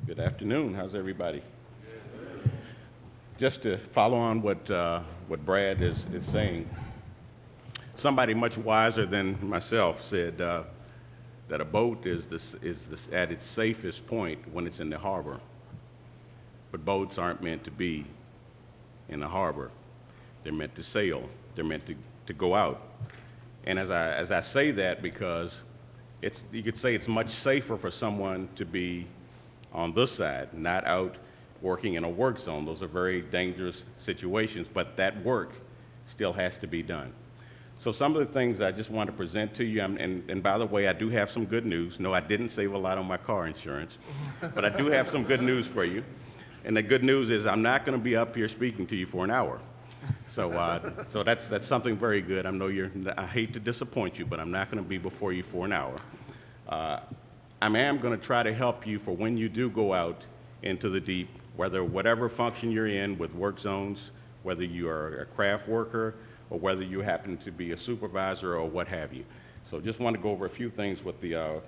Good afternoon. How's everybody? Just to follow on what Brad is saying, somebody much wiser than myself said that a boat is at its safest point when it's in the harbor. But boats aren't meant to be in the harbor. They're meant to sail. They're meant to go out. And as I say that, because you could say it's much safer for someone to be on this side, not out working in a work zone. Those are very dangerous situations, but that work still has to be done. So some of the things I just want to present to you, and by the way, I do have some good news. No, I didn't save a lot on my car insurance, but I do have some good news for you. And the good news is I'm not going to be up here speaking to you for an hour. So that's something very good. I hate to disappoint you, but I'm not going to be before you for an hour. I am going to try to help you for when you do go out into the deep, whatever function you're in with work zones, whether you are a craft worker or whether you happen to be a supervisor or what have you. So just want to go over a few things with the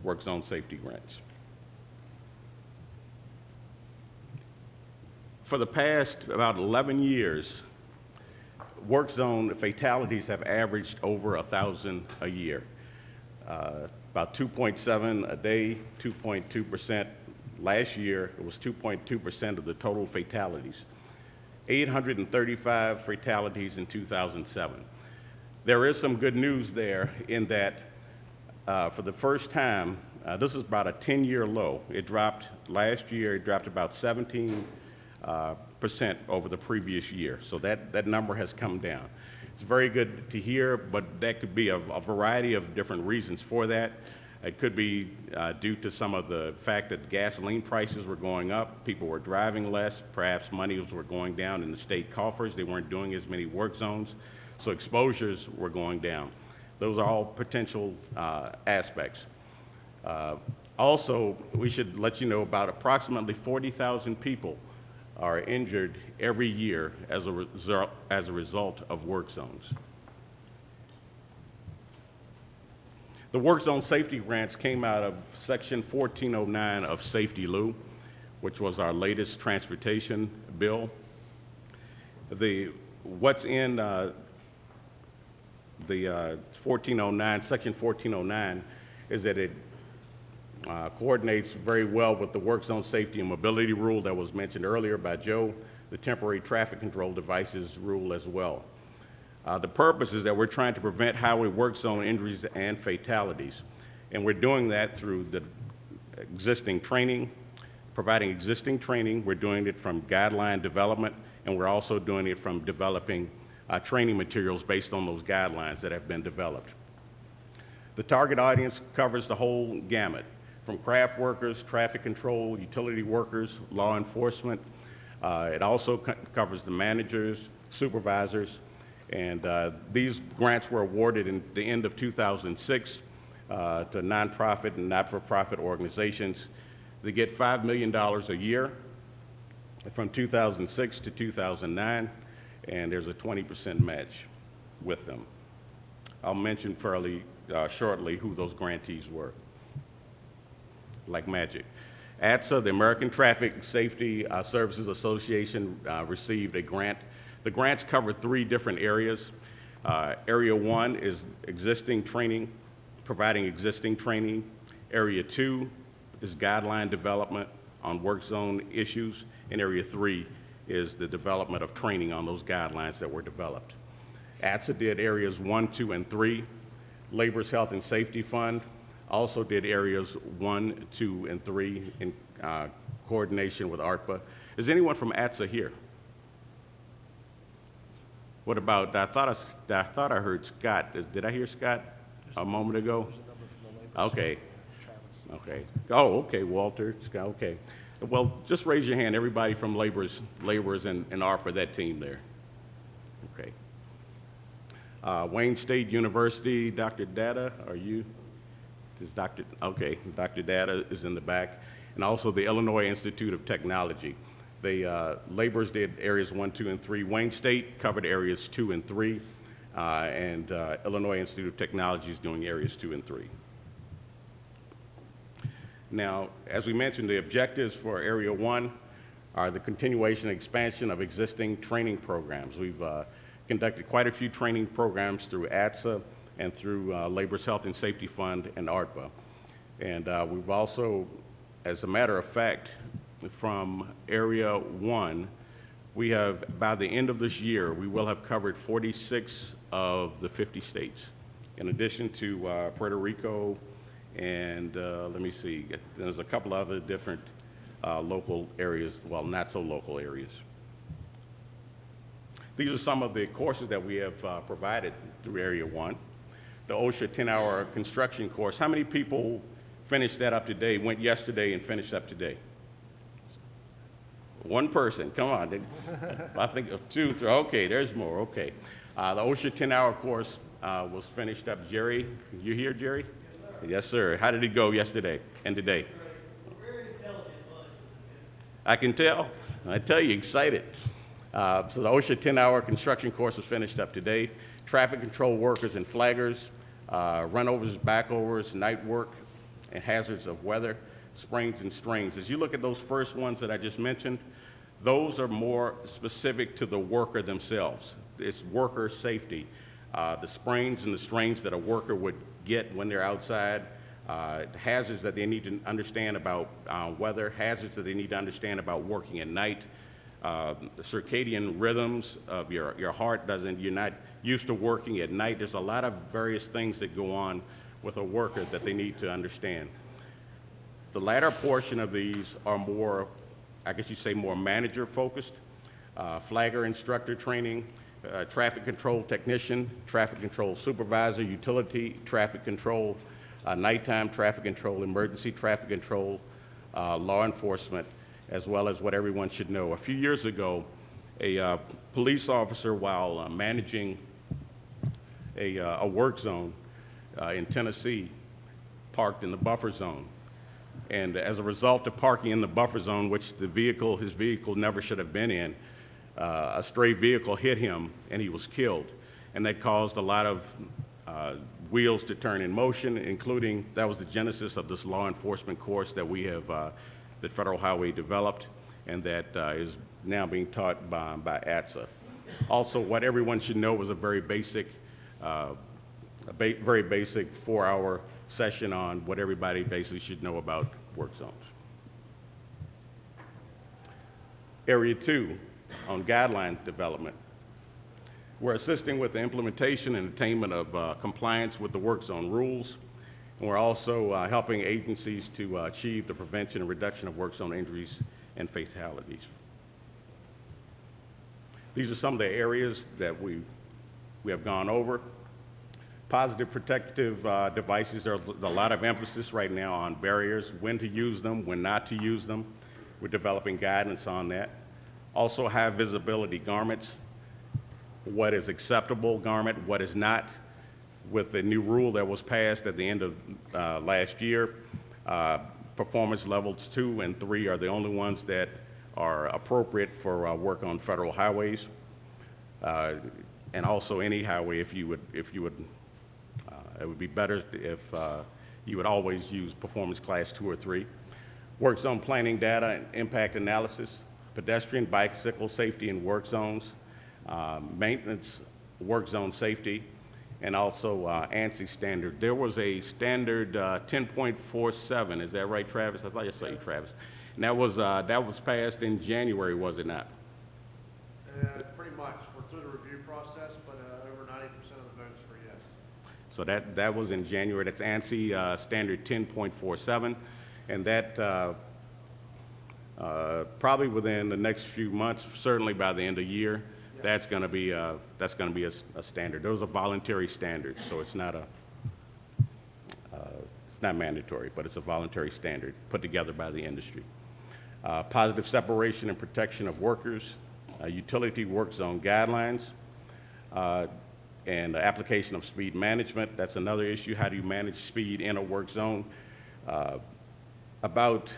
work zone safety grants. For the past about 11 years, work zone fatalities have averaged over 1,000 a year. About 2.7 a day, 2.2%. Last year, it was 2.2% of the total fatalities. 835 fatalities in 2007. There is some good news there in that for the first time, this is about a 10-year low. Last year, it dropped about 17% over the previous year. So that number has come down. It's very good to hear, but that could be a variety of different reasons for that. It could be due to some of the fact that gasoline prices were going up, people were driving less, perhaps monies were going down in the state coffers, they weren't doing as many work zones, so exposures were going down. Those are all potential aspects. Also, we should let you know about approximately 40,000 people are injured every year as a result of work zones. The work zone safety grants came out of Section 1409 of Safety Law, which was our latest transportation bill. What's in the 1409, Section 1409, is that it coordinates very well with the work zone safety and mobility rule that was mentioned earlier by Joe, the temporary traffic control devices rule as well. The purpose is that we're trying to prevent highway work zone injuries and fatalities, and we're doing that through the existing training, providing existing training. We're doing it from guideline development, and we're also doing it from developing training materials based on those guidelines that have been developed. The target audience covers the whole gamut, from craft workers, traffic control, utility workers, law enforcement. It also covers the managers, supervisors, and these grants were awarded in the end of 2006 to nonprofit and not-for-profit organizations. They get $5 million a year from 2006 to 2009, and there's a 20% match with them. I'll mention fairly shortly who those grantees were, like magic. ATSA, the American Traffic Safety Services Association, received a grant. The grants cover 3 different areas. Area 1 is existing training, providing existing training. Area 2 is guideline development on work zone issues. And Area 3 is the development of training on those guidelines that were developed. ATSA did areas 1, 2, and 3. Labor's Health and Safety Fund also did areas 1, 2, and 3 in coordination with ARPA. Is anyone from ATSA here? What about, I thought I heard Scott. Did I hear Scott a moment ago? Okay. Okay. Oh, okay, Walter, Scott, okay. Well, just raise your hand, everybody from laborers and ARPA, that team there. Okay. Wayne State University, Dr. Data, are you? Okay, Dr. Data is in the back. And also the Illinois Institute of Technology. Laborers did areas 1, 2, and 3. Wayne State covered areas 2 and 3, and Illinois Institute of Technology is doing areas 2 and 3. Now, as we mentioned, the objectives for Area 1 are the continuation and expansion of existing training programs. We've conducted quite a few training programs through ATSA and through Labor's Health and Safety Fund and ARTBA. And we've also, as a matter of fact, from Area 1, we have, by the end of this year, we will have covered 46 of the 50 states, in addition to Puerto Rico and let me see, there's a couple other different local areas, well, not so local areas. These are some of the courses that we have provided through Area 1. The OSHA 10-hour construction course, how many people finished that up today, went yesterday and finished up today? One person, come on. I think of 2, 3, okay, there's more, okay. The OSHA 10-hour course was finished up. Jerry, you here, Jerry? Yes, sir. How did it go yesterday and today? Very intelligent bunch. I can tell. I tell you, excited. So the OSHA 10-hour construction course was finished up today. Traffic control workers and flaggers, runovers, backovers, night work, and hazards of weather, springs and strings. As you look at those first ones that I just mentioned, those are more specific to the worker themselves. It's worker safety. The springs and the strings that a worker would get when they're outside, hazards that they need to understand about weather, hazards that they need to understand about working at night, the circadian rhythms of your heart doesn't, you're not used to working at night. There's a lot of various things that go on with a worker that they need to understand. The latter portion of these are more, I guess you say more manager focused, flagger instructor training, traffic control technician, traffic control supervisor, utility traffic control, nighttime traffic control, emergency traffic control, law enforcement, as well as what everyone should know. A few years ago, a police officer, while managing a work zone in Tennessee, parked in the buffer zone. And as a result of parking in the buffer zone, which his vehicle never should have been in, a stray vehicle hit him and he was killed. And that caused a lot of wheels to turn in motion, including, that was the genesis of this law enforcement course that we have, that Federal Highway developed, and that is now being taught by ATSA. Also, what everyone should know was a very basic 4-hour session on what everybody basically should know about work zones. Area 2, on guideline development. We're assisting with the implementation and attainment of compliance with the work zone rules, and we're also helping agencies to achieve the prevention and reduction of work zone injuries and fatalities. These are some of the areas that we have gone over. Positive protective devices, there's a lot of emphasis right now on barriers, when to use them, when not to use them. We're developing guidance on that. Also, high visibility garments, what is acceptable garment, what is not. With the new rule that was passed at the end of last year, performance levels 2 and 3 are the only ones that are appropriate for work on federal highways. And also any highway, if you would, it would be better if you would always use performance class 2 or 3. Work zone planning data and impact analysis, pedestrian, bicycle safety in work zones, maintenance, work zone safety, and also ANSI standard. There was a standard 10.47, is that right, Travis? I thought I saw you, Travis. And that was passed in January, was it not? Pretty much. We're through the review process, but over 90% of the votes for yes. So that was in January. That's ANSI standard 10.47, and that probably within the next few months, certainly by the end of the year, that's going to be a standard. Those are voluntary standards, so it's not mandatory, but it's a voluntary standard put together by the industry. Positive separation and protection of workers, utility work zone guidelines, and application of speed management. That's another issue. How do you manage speed in a work zone? About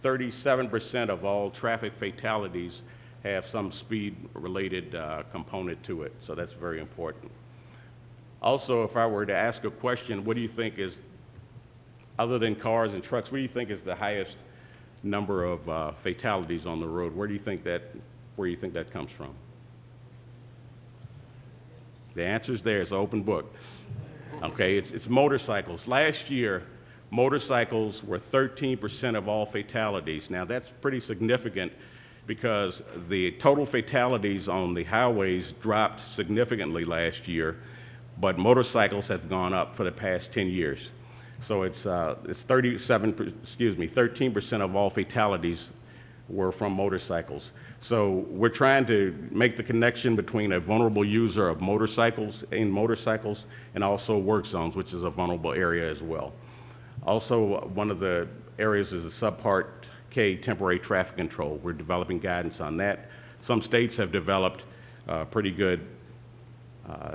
37% of all traffic fatalities have some speed-related component to it, so that's very important. Also, if I were to ask a question, what do you think is other than cars and trucks, what do you think is the highest number of fatalities on the road? Where do you think that comes from? The answer's there. It's an open book. Okay, it's motorcycles. Last year, motorcycles were 13% of all fatalities. Now, that's pretty significant because the total fatalities on the highways dropped significantly last year, but motorcycles have gone up for the past 10 years. So it's 13% of all fatalities were from motorcycles. So we're trying to make the connection between a vulnerable user of motorcycles and also work zones, which is a vulnerable area as well. Also, one of the areas is the Subpart K temporary traffic control. We're developing guidance on that. Some states have developed pretty good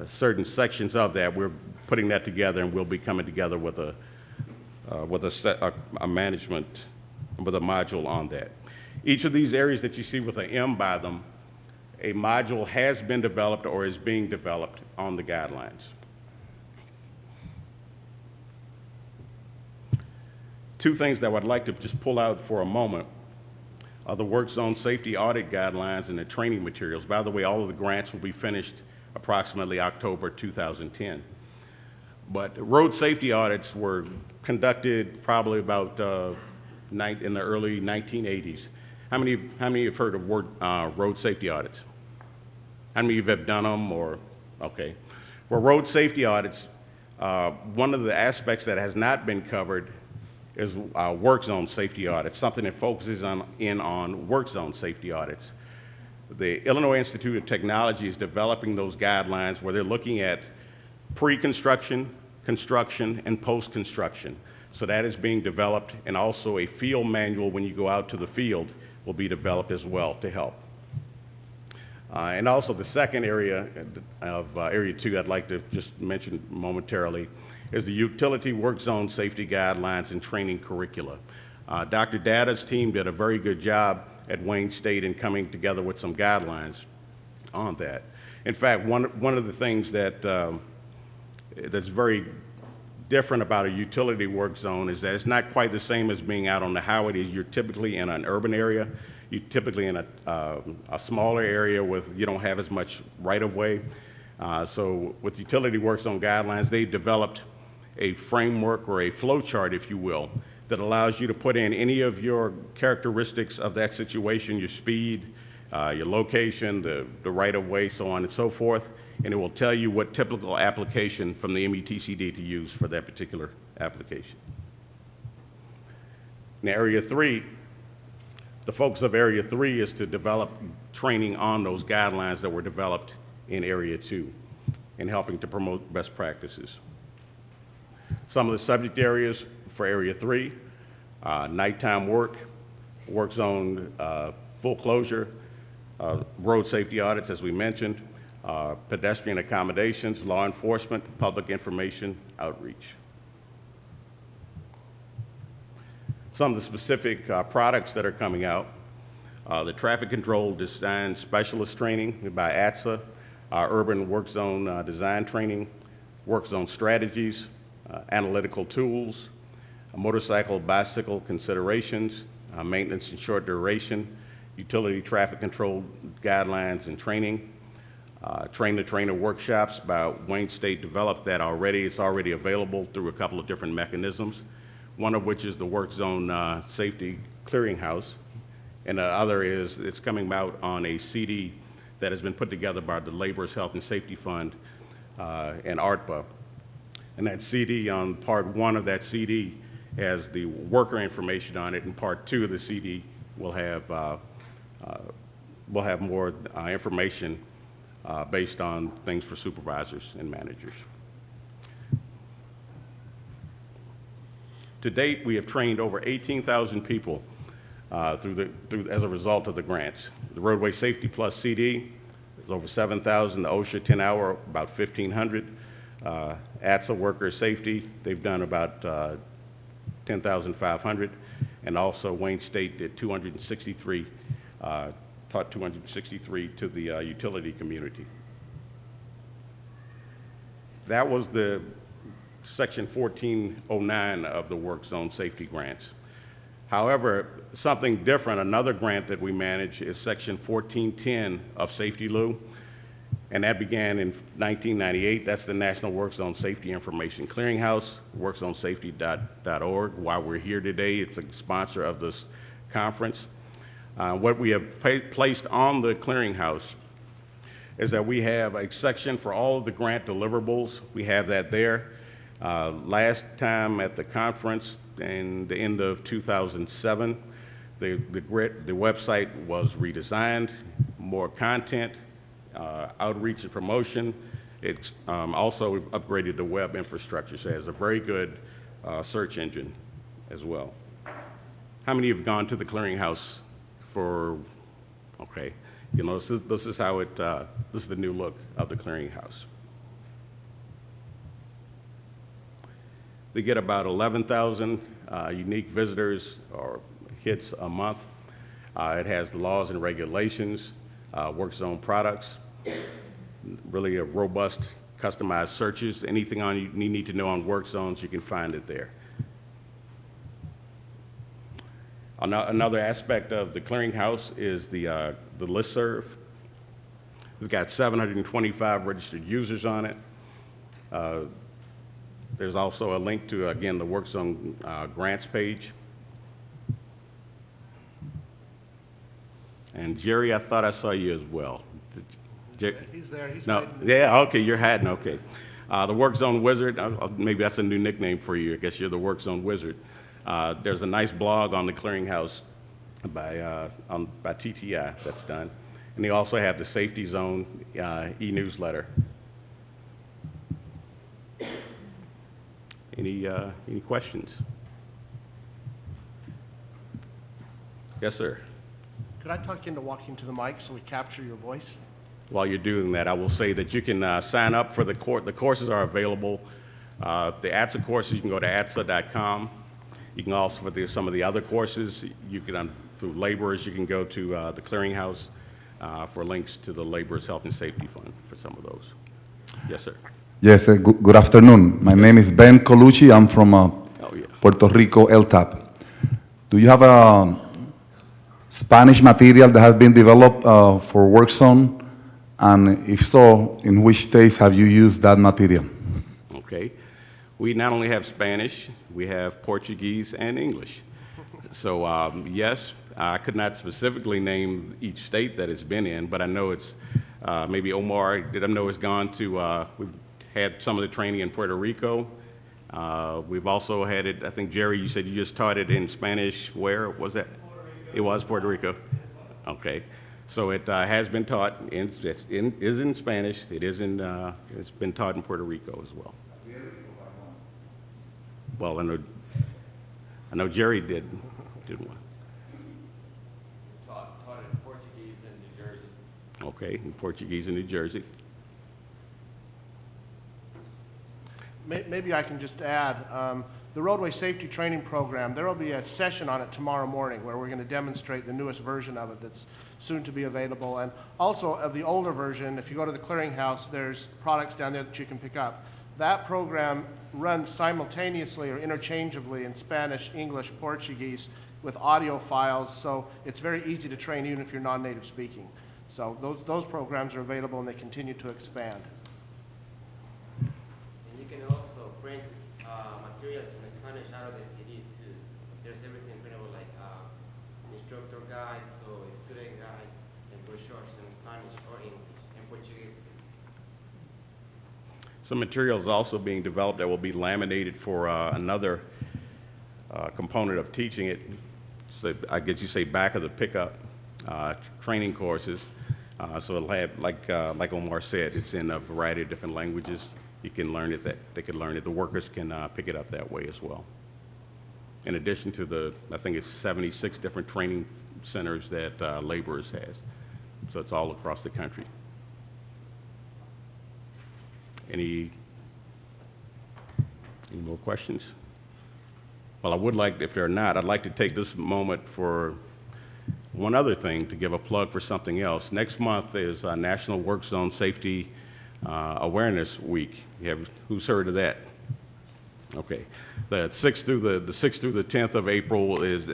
certain sections of that. We're putting that together, and we'll be coming together with a management, with a module on that. Each of these areas that you see with an M by them, a module has been developed or is being developed on the guidelines. Two things that I would like to just pull out for a moment are the work zone safety audit guidelines and the training materials. By the way, all of the grants will be finished approximately October 2010. But road safety audits were conducted probably about in the early 1980s. How many have heard of road safety audits? How many of you have done them or, okay. Well, road safety audits, one of the aspects that has not been covered is work zone safety audits, something that focuses on work zone safety audits. The Illinois Institute of Technology is developing those guidelines where they're looking at pre-construction, construction, and post-construction. So that is being developed, and also a field manual when you go out to the field will be developed as well to help. And also the second area of Area 2 I'd like to just mention momentarily is the Utility Work Zone Safety Guidelines and Training Curricula. Dr. Dada's team did a very good job at Wayne State in coming together with some guidelines on that. In fact, one of the things that that's very different about a utility work zone is that it's not quite the same as being out on the highway. You're typically in an urban area. You're typically in a smaller area with, you don't have as much right-of-way. So with utility work zone guidelines, they developed a framework or a flow chart, if you will, that allows you to put in any of your characteristics of that situation, your speed, your location, the right-of-way, so on and so forth, and it will tell you what typical application from the METCD to use for that particular application. In Area 3, the focus of Area 3 is to develop training on those guidelines that were developed in Area 2 and helping to promote best practices. Some of the subject areas for Area 3, nighttime work, work zone full closure, road safety audits, as we mentioned, pedestrian accommodations, law enforcement, public information outreach. Some of the specific products that are coming out, the traffic control design specialist training by ATSA, urban work zone design training, work zone strategies, analytical tools, motorcycle, bicycle considerations, maintenance and short duration, utility traffic control guidelines and training, train-the-trainer workshops by Wayne State developed that already. It's already available through a couple of different mechanisms, one of which is the Work Zone Safety Clearinghouse, and the other is it's coming out on a CD that has been put together by the Laborers Health and Safety Fund and ARTPA. And that CD, on part 1 of that CD, has the worker information on it, and part 2 of the CD will have more information based on things for supervisors and managers. To date, we have trained over 18,000 people as a result of the grants. The Roadway Safety Plus CD is over 7,000. The OSHA 10-hour, about 1,500. ATSA Worker Safety, they've done about 10,500. And also Wayne State did 263, taught 263 to the utility community. That was the Section 1409 of the Work Zone Safety Grants. However, something different, another grant that we manage is Section 1410 of Safety Lou, and that began in 1998. That's the National Work Zone Safety Information Clearinghouse, workzonsafety.org. While we're here today, it's a sponsor of this conference. What we have placed on the clearinghouse is that we have a section for all of the grant deliverables. We have that there. Last time at the conference, in the end of 2007, the website was redesigned, more content, outreach and promotion. It's also upgraded the web infrastructure, so it has a very good search engine as well. How many have gone to the clearinghouse for, okay, you know, this is how it, this is the new look of the clearinghouse. They get about 11,000 unique visitors or hits a month. It has the laws and regulations, work zone products, really a robust, customized searches. Anything you need to know on work zones, you can find it there. Another aspect of the clearinghouse is the listserv. We've got 725 registered users on it. There's also a link to, again, the Work Zone grants page. And Jerry, I thought I saw you as well. He's there, he's No, hiding. yeah, okay, you're hiding, okay. The Work Zone Wizard, maybe that's a new nickname for you. I guess you're the Work Zone Wizard. There's a nice blog on the clearinghouse by TTI that's done. And they also have the Safety Zone e-newsletter. Any questions? Yes, sir. Could I tuck into walking to the mic so we capture your voice? While you're doing that, I will say that you can sign up for the course. The courses are available. The ATSA courses, you can go to atsa.com. You can also, for some of the other courses, you can, through laborers, you can go to the clearinghouse for links to the Laborers Health and Safety Fund for some of those. Yes, sir. Yes, good afternoon. My name is Ben Colucci. I'm from yeah. Puerto Rico, LTAP. Do you have a Spanish material that has been developed for WorkZone? And if so, in which states have you used that material? Okay. We not only have Spanish, we have Portuguese and English. So yes, I could not specifically name each state that it's been in, but I know it's, maybe Omar, did I know it's gone to, we've had some of the training in Puerto Rico. We've also had it, I think, Jerry, you said you just taught it in Spanish. Where was that? It was Puerto Rico. Okay. So it has been taught, is in Spanish. It is in, it's been taught in Puerto Rico as well. Well, I know Jerry did one. Taught in Portuguese in New Jersey. Okay, in Portuguese in New Jersey. Maybe I can just add, the roadway safety training program, there will be a session on it tomorrow morning where we're going to demonstrate the newest version of it that's soon to be available. And also of the older version, if you go to the clearinghouse, there's products down there that you can pick up. That program runs simultaneously or interchangeably in Spanish, English, Portuguese with audio files, so it's very easy to train even if you're non-native speaking. So those programs are available and they continue to expand. And you can also print materials in Spanish out of the CD too. There's everything printable like instructor guides, so student guides, and brochures in Spanish or English and Portuguese. Some materials also being developed that will be laminated for another component of teaching it. So I guess you say back of the pickup training courses. So it'll have, like Omar said, it's in a variety of different languages. You can learn it, they can learn it. The workers can pick it up that way as well. In addition to the, I think it's 76 different training centers that Laborers has. So it's all across the country. Any more questions? Well, I would like, if there are not, I'd like to take this moment for one other thing, to give a plug for something else. Next month is National Work Zone Safety Awareness Week. Who's heard of that? Okay. The 6th through the 10th of April is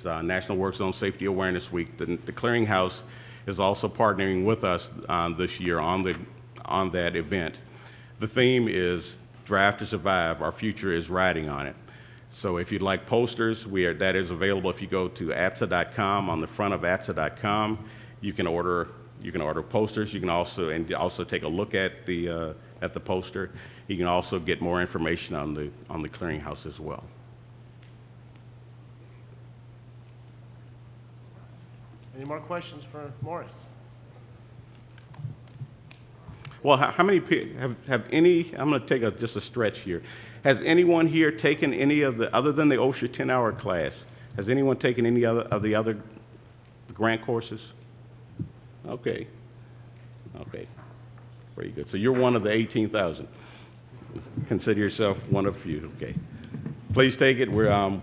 National Work Zone Safety Awareness Week. The Clearinghouse is also partnering with us this year on that event. The theme is Drive to Survive. Our future is riding on it. So if you'd like posters, that is available if you go to atsa.com. On the front of atsa.com, you can order posters. You can also take a look at the poster. You can also get more information on the clearinghouse as well. Any more questions for Morris? Well, how many have any? I'm going to take just a stretch here. Has anyone here taken any of the, other than the OSHA 10-hour class? Has anyone taken any of the other grant courses? Okay. Okay. Very good. So you're one of the 18,000. Consider yourself one of few. Okay. Please take it. We're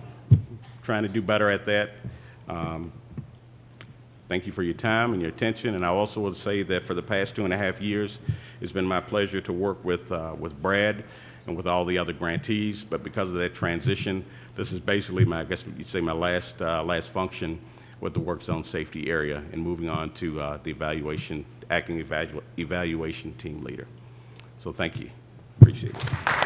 trying to do better at that. Thank you for your time and your attention. And I also would say that for the past 2.5 years, it's been my pleasure to work with Brad and with all the other grantees. But because of that transition, this is basically I guess you'd say my last function with the work zone safety area, and moving on to the acting evaluation team leader. So thank you. Appreciate it.